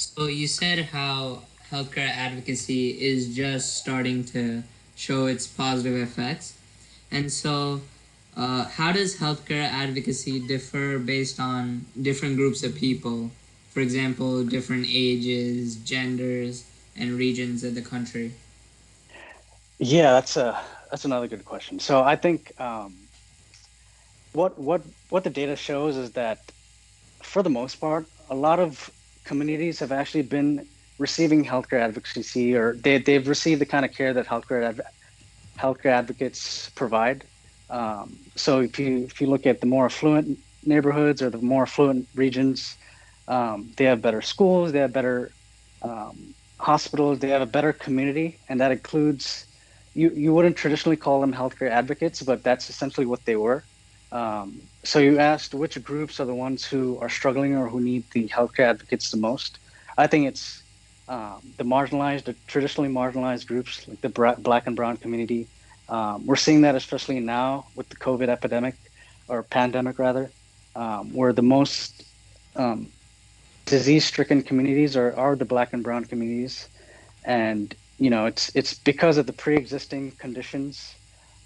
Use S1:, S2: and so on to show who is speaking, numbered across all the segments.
S1: So you said how healthcare advocacy is just starting to show its positive effects. And so, how does healthcare advocacy differ based on different groups of people? For example, different ages, genders, and regions of the country.
S2: Yeah, that's another good question. So I think what the data shows is that for the most part, a lot of communities have actually been receiving healthcare advocacy, or they've received the kind of care that healthcare advocates provide. So if you look at the more affluent neighborhoods or the more affluent regions, they have better schools, they have better hospitals, they have a better community, and that includes you wouldn't traditionally call them healthcare advocates, but that's essentially what they were. So you asked which groups are the ones who are struggling or who need the healthcare advocates the most. I think it's the marginalized, the traditionally marginalized groups like the Black and Brown community. We're seeing that especially now with the COVID epidemic or pandemic rather, where the most um, disease-stricken communities are the Black and Brown communities, and it's because of the pre-existing conditions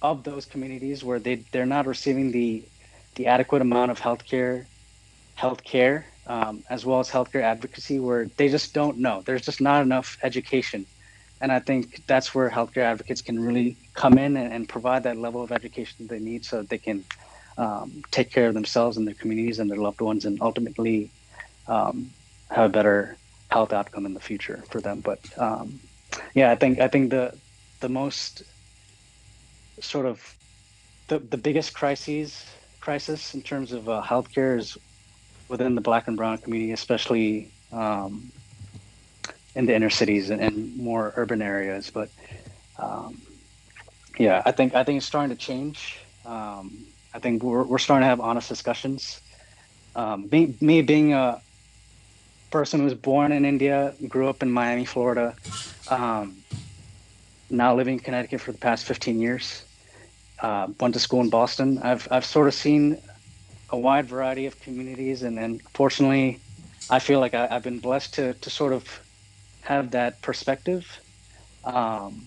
S2: of those communities where they're not receiving the adequate amount of healthcare, as well as healthcare advocacy, where they just don't know. There's just not enough education. And I think that's where healthcare advocates can really come in and provide that level of education they need so that they can take care of themselves and their communities and their loved ones and ultimately um, have a better health outcome in the future for them. But yeah, I think the most sort of the biggest crisis in terms of healthcare is within the Black and Brown community, especially in the inner cities and more urban areas. But um, yeah, I think it's starting to change. I think we're starting to have honest discussions. Me being a person who was born in India, grew up in Miami, Florida, um, now living in Connecticut for the past 15 years. Went to school in Boston. I've sort of seen a wide variety of communities, and fortunately, I feel like I've been blessed to sort of have that perspective. Um,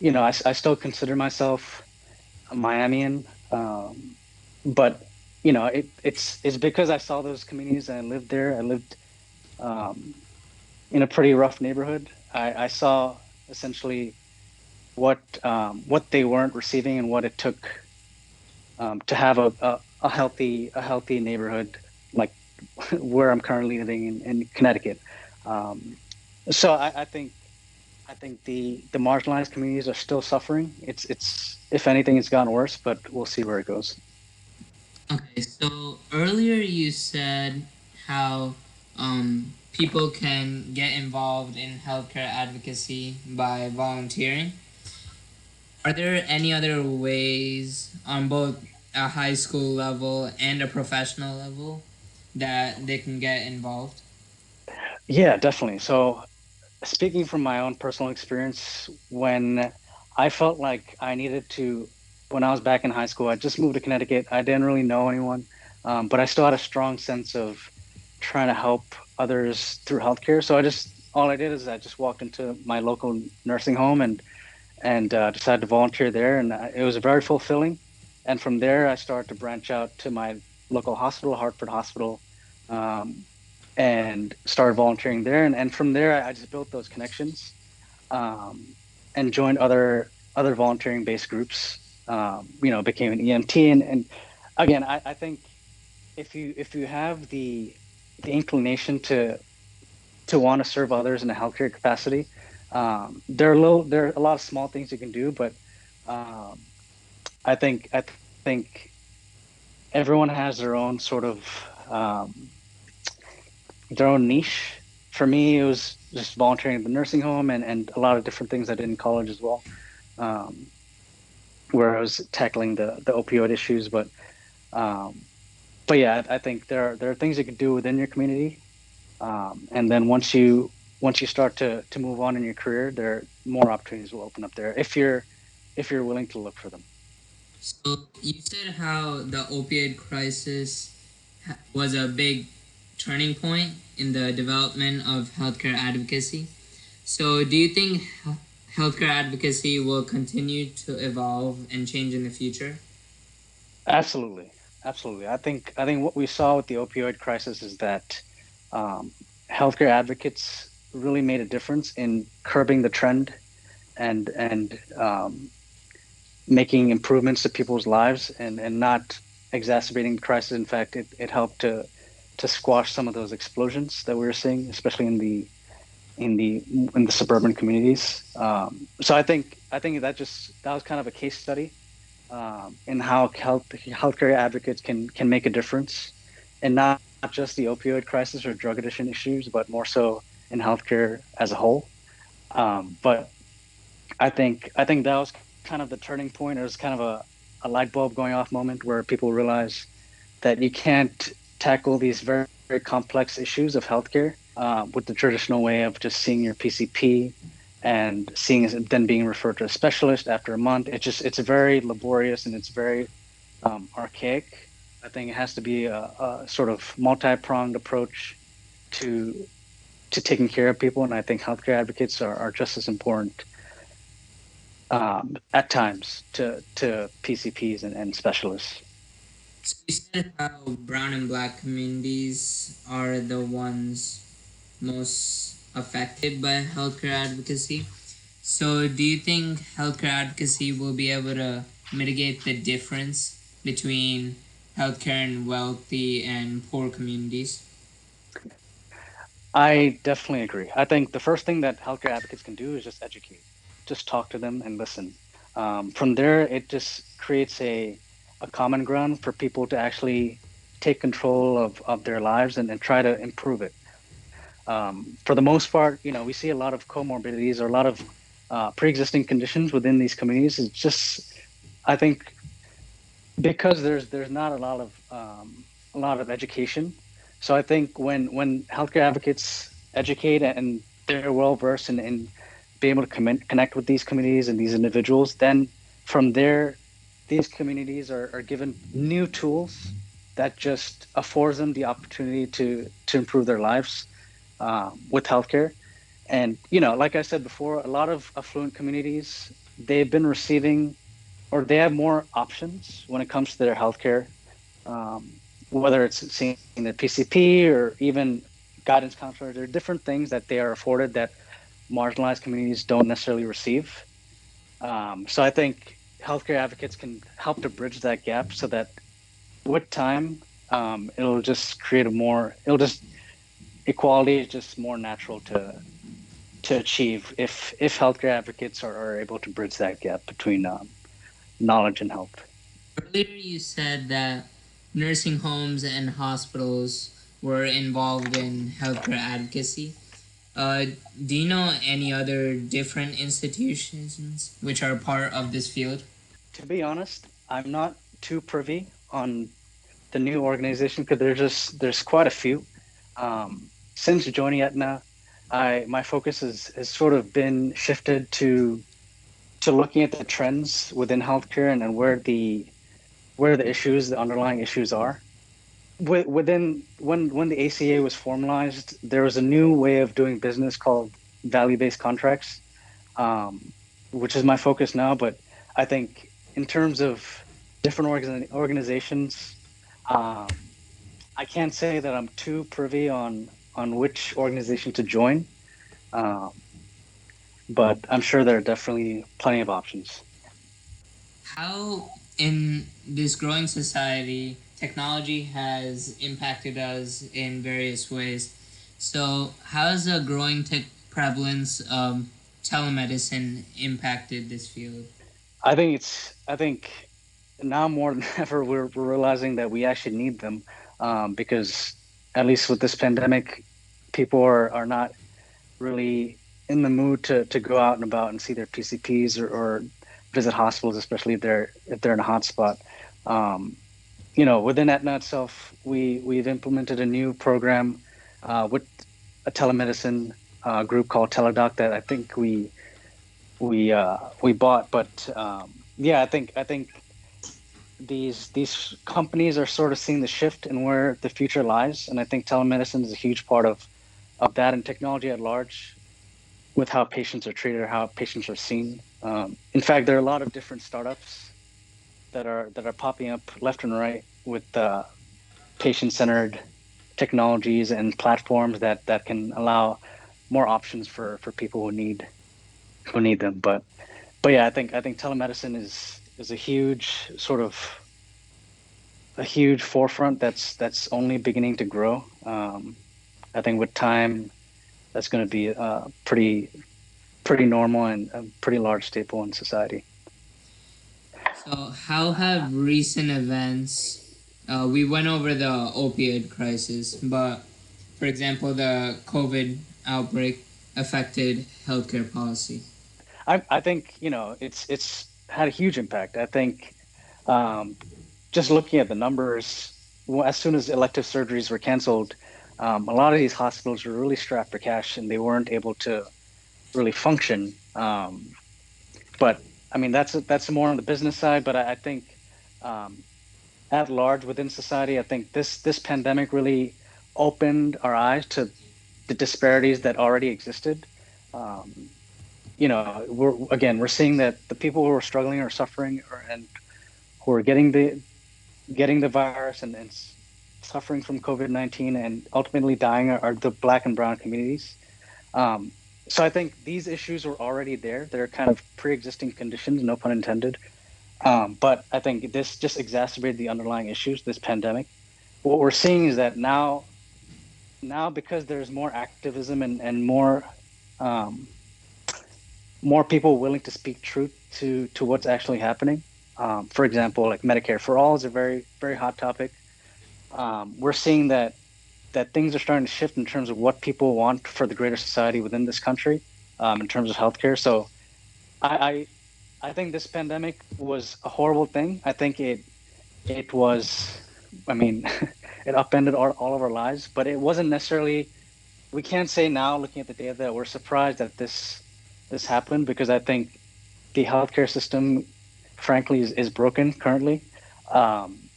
S2: I still consider myself a Miamian, but it's because I saw those communities and I lived there. I lived um, in a pretty rough neighborhood. I saw essentially what they weren't receiving and what it took to have a healthy neighborhood like where I'm currently living in Connecticut. Um, so I think the marginalized communities are still suffering. It's if anything, it's gotten worse, but we'll see where it goes.
S1: Okay, so earlier you said how people can get involved in healthcare advocacy by volunteering. Are there any other ways on both a high school level and a professional level that they can get involved?
S2: Yeah, definitely. So speaking from my own personal experience, when I felt like I needed to, when I was back in high school, I just moved to Connecticut. I didn't really know anyone, but I still had a strong sense of trying to help others through healthcare. So all I did is I just walked into my local nursing home and decided to volunteer there, and it was very fulfilling. And from there, I started to branch out to my local hospital, Hartford Hospital, um, and started volunteering there. And from there, I just built those connections um, and joined other volunteering based groups. Became an EMT, and again, I think if you have the inclination to want to serve others in a healthcare capacity, there are a lot of small things you can do, but um, I think everyone has their own sort of um, their own niche. For me, it was just volunteering at the nursing home and a lot of different things I did in college as well, um, where I was tackling the opioid issues. Um, but yeah, I think there are things you can do within your community, and then once you start to move on in your career, there more opportunities will open up there if you're willing to look for them.
S1: So you said how the opioid crisis was a big turning point in the development of healthcare advocacy. So, do you think healthcare advocacy will continue to evolve and change in the future?
S2: Absolutely, absolutely. I think what we saw with the opioid crisis is that um, healthcare advocates really made a difference in curbing the trend and making improvements to people's lives and not exacerbating the crisis. In fact, it helped to squash some of those explosions that we were seeing, especially in the in the suburban communities. So I think that was kind of a case study in how healthcare advocates can make a difference, and not just the opioid crisis or drug addiction issues, but more so in healthcare as a whole. But I think that was kind of the turning point. It was kind of a light bulb going off moment where people realize that you can't tackle these very, very complex issues of healthcare with the traditional way of just seeing your PCP and seeing then being referred to a specialist after a month. It's very laborious and it's very archaic. I think it has to be a sort of multi-pronged approach to taking care of people, and I think healthcare advocates are just as important at times to PCPs and specialists.
S1: So, you said how brown and black communities are the ones most affected by healthcare advocacy. So, do you think healthcare advocacy will be able to mitigate the difference between healthcare in wealthy and poor communities?
S2: I definitely agree. I think the first thing that healthcare advocates can do is just educate, just talk to them and listen. From there, it just creates a common ground for people to actually take control of their lives and try to improve it. For the most part, we see a lot of comorbidities or a lot of pre-existing conditions within these communities. It's just, I think, because there's not a lot of education. So I think when healthcare advocates educate and they're well versed in be able to connect with these communities and these individuals, then from there, these communities are given new tools that just affords them the opportunity to improve their lives with healthcare. And like I said before, a lot of affluent communities, they've been receiving or they have more options when it comes to their healthcare, whether it's seeing the PCP or even guidance counselors. There are different things that they are afforded that marginalized communities don't necessarily receive. So I think healthcare advocates can help to bridge that gap so that with time, it'll just equality is just more natural to achieve if healthcare advocates are able to bridge that gap between knowledge and health.
S1: Earlier, you said that nursing homes and hospitals were involved in healthcare advocacy. Uh, do you know any other different institutions which are part of this field?
S2: To be honest, I'm not too privy on the new organization because there's quite a few. Since joining Aetna, I my focus has sort of been shifted to looking at the trends within healthcare and where the issues, the underlying issues are. Within when the ACA was formalized, there was a new way of doing business called value-based contracts, um, which is my focus now. But I think in terms of different organizations, um, I can't say that I'm too privy on which organization to join, um, but I'm sure there are definitely plenty of options.
S1: How, in this growing society, technology has impacted us in various ways. So, how has the growing tech prevalence of telemedicine impacted this field?
S2: I think now more than ever we're realizing that we actually need them because at least with this pandemic, people are not really in the mood to go out and about and see their PCPs or visit hospitals, especially if they're in a hotspot. Um, within Aetna itself, we've implemented a new program with a telemedicine group called Teledoc that I think we bought. But yeah, I think these companies are sort of seeing the shift in where the future lies, and I think telemedicine is a huge part that and technology at large with how patients are treated or how patients are seen. In fact, there are a lot of different startups that are popping up left and right with patient-centered technologies and platforms that can allow more options for people who need them. But yeah, I think telemedicine is a huge sort of a huge forefront that's only beginning to grow. I think with time, that's going to be pretty normal and a pretty large staple in society.
S1: So, how have recent events? We went over the opioid crisis, but for example, the COVID outbreak affected healthcare policy.
S2: I think it's had a huge impact. I think um, just looking at the numbers, as soon as elective surgeries were canceled, a lot of these hospitals were really strapped for cash and they weren't able to really function. But I mean, that's more on the business side. But I think um, at large within society, I think this pandemic really opened our eyes to the disparities that already existed. Um, we're seeing that the people who are struggling or suffering and who are getting the virus and suffering from COVID-19 and ultimately dying are the Black and Brown communities. Um, so I think these issues were already there. They're kind of pre-existing conditions, no pun intended. But I think this just exacerbated the underlying issues, this pandemic. What we're seeing is that now because there's more activism and um, more people willing to speak truth to what's actually happening. For example, like Medicare for all is a very very hot topic. We're seeing that things are starting to shift in terms of what people want for the greater society within this country, in terms of healthcare. So I I think this pandemic was a horrible thing. I think it was, I mean, it upended all of our lives, but it wasn't necessarily. We can't say now, looking at the data, that we're surprised that this happened because I think the healthcare system, frankly, is broken currently.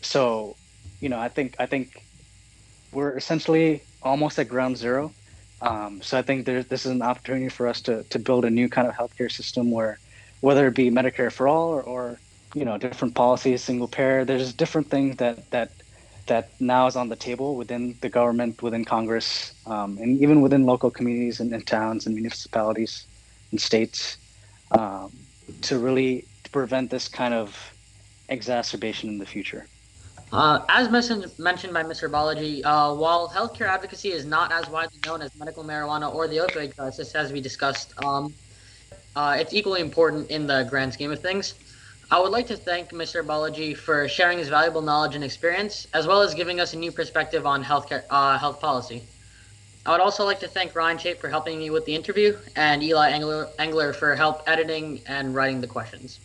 S2: So, I think we're essentially almost at ground zero. So I think this is an opportunity for us to build a new kind of healthcare system where, whether it be Medicare for all or different policies, single payer, there's different things that now is on the table within the government, within Congress, and even within local communities and towns and municipalities and states, to really prevent this kind of exacerbation in the future.
S3: As mentioned by Mr. Balaji, while healthcare advocacy is not as widely known as medical marijuana or the opioid crisis, as we discussed, it's equally important in the grand scheme of things. I would like to thank Mr. Balaji for sharing his valuable knowledge and experience, as well as giving us a new perspective on health policy. I would also like to thank Raiyaan Shaik for helping me with the interview, and Eli Engler for help editing and writing the questions.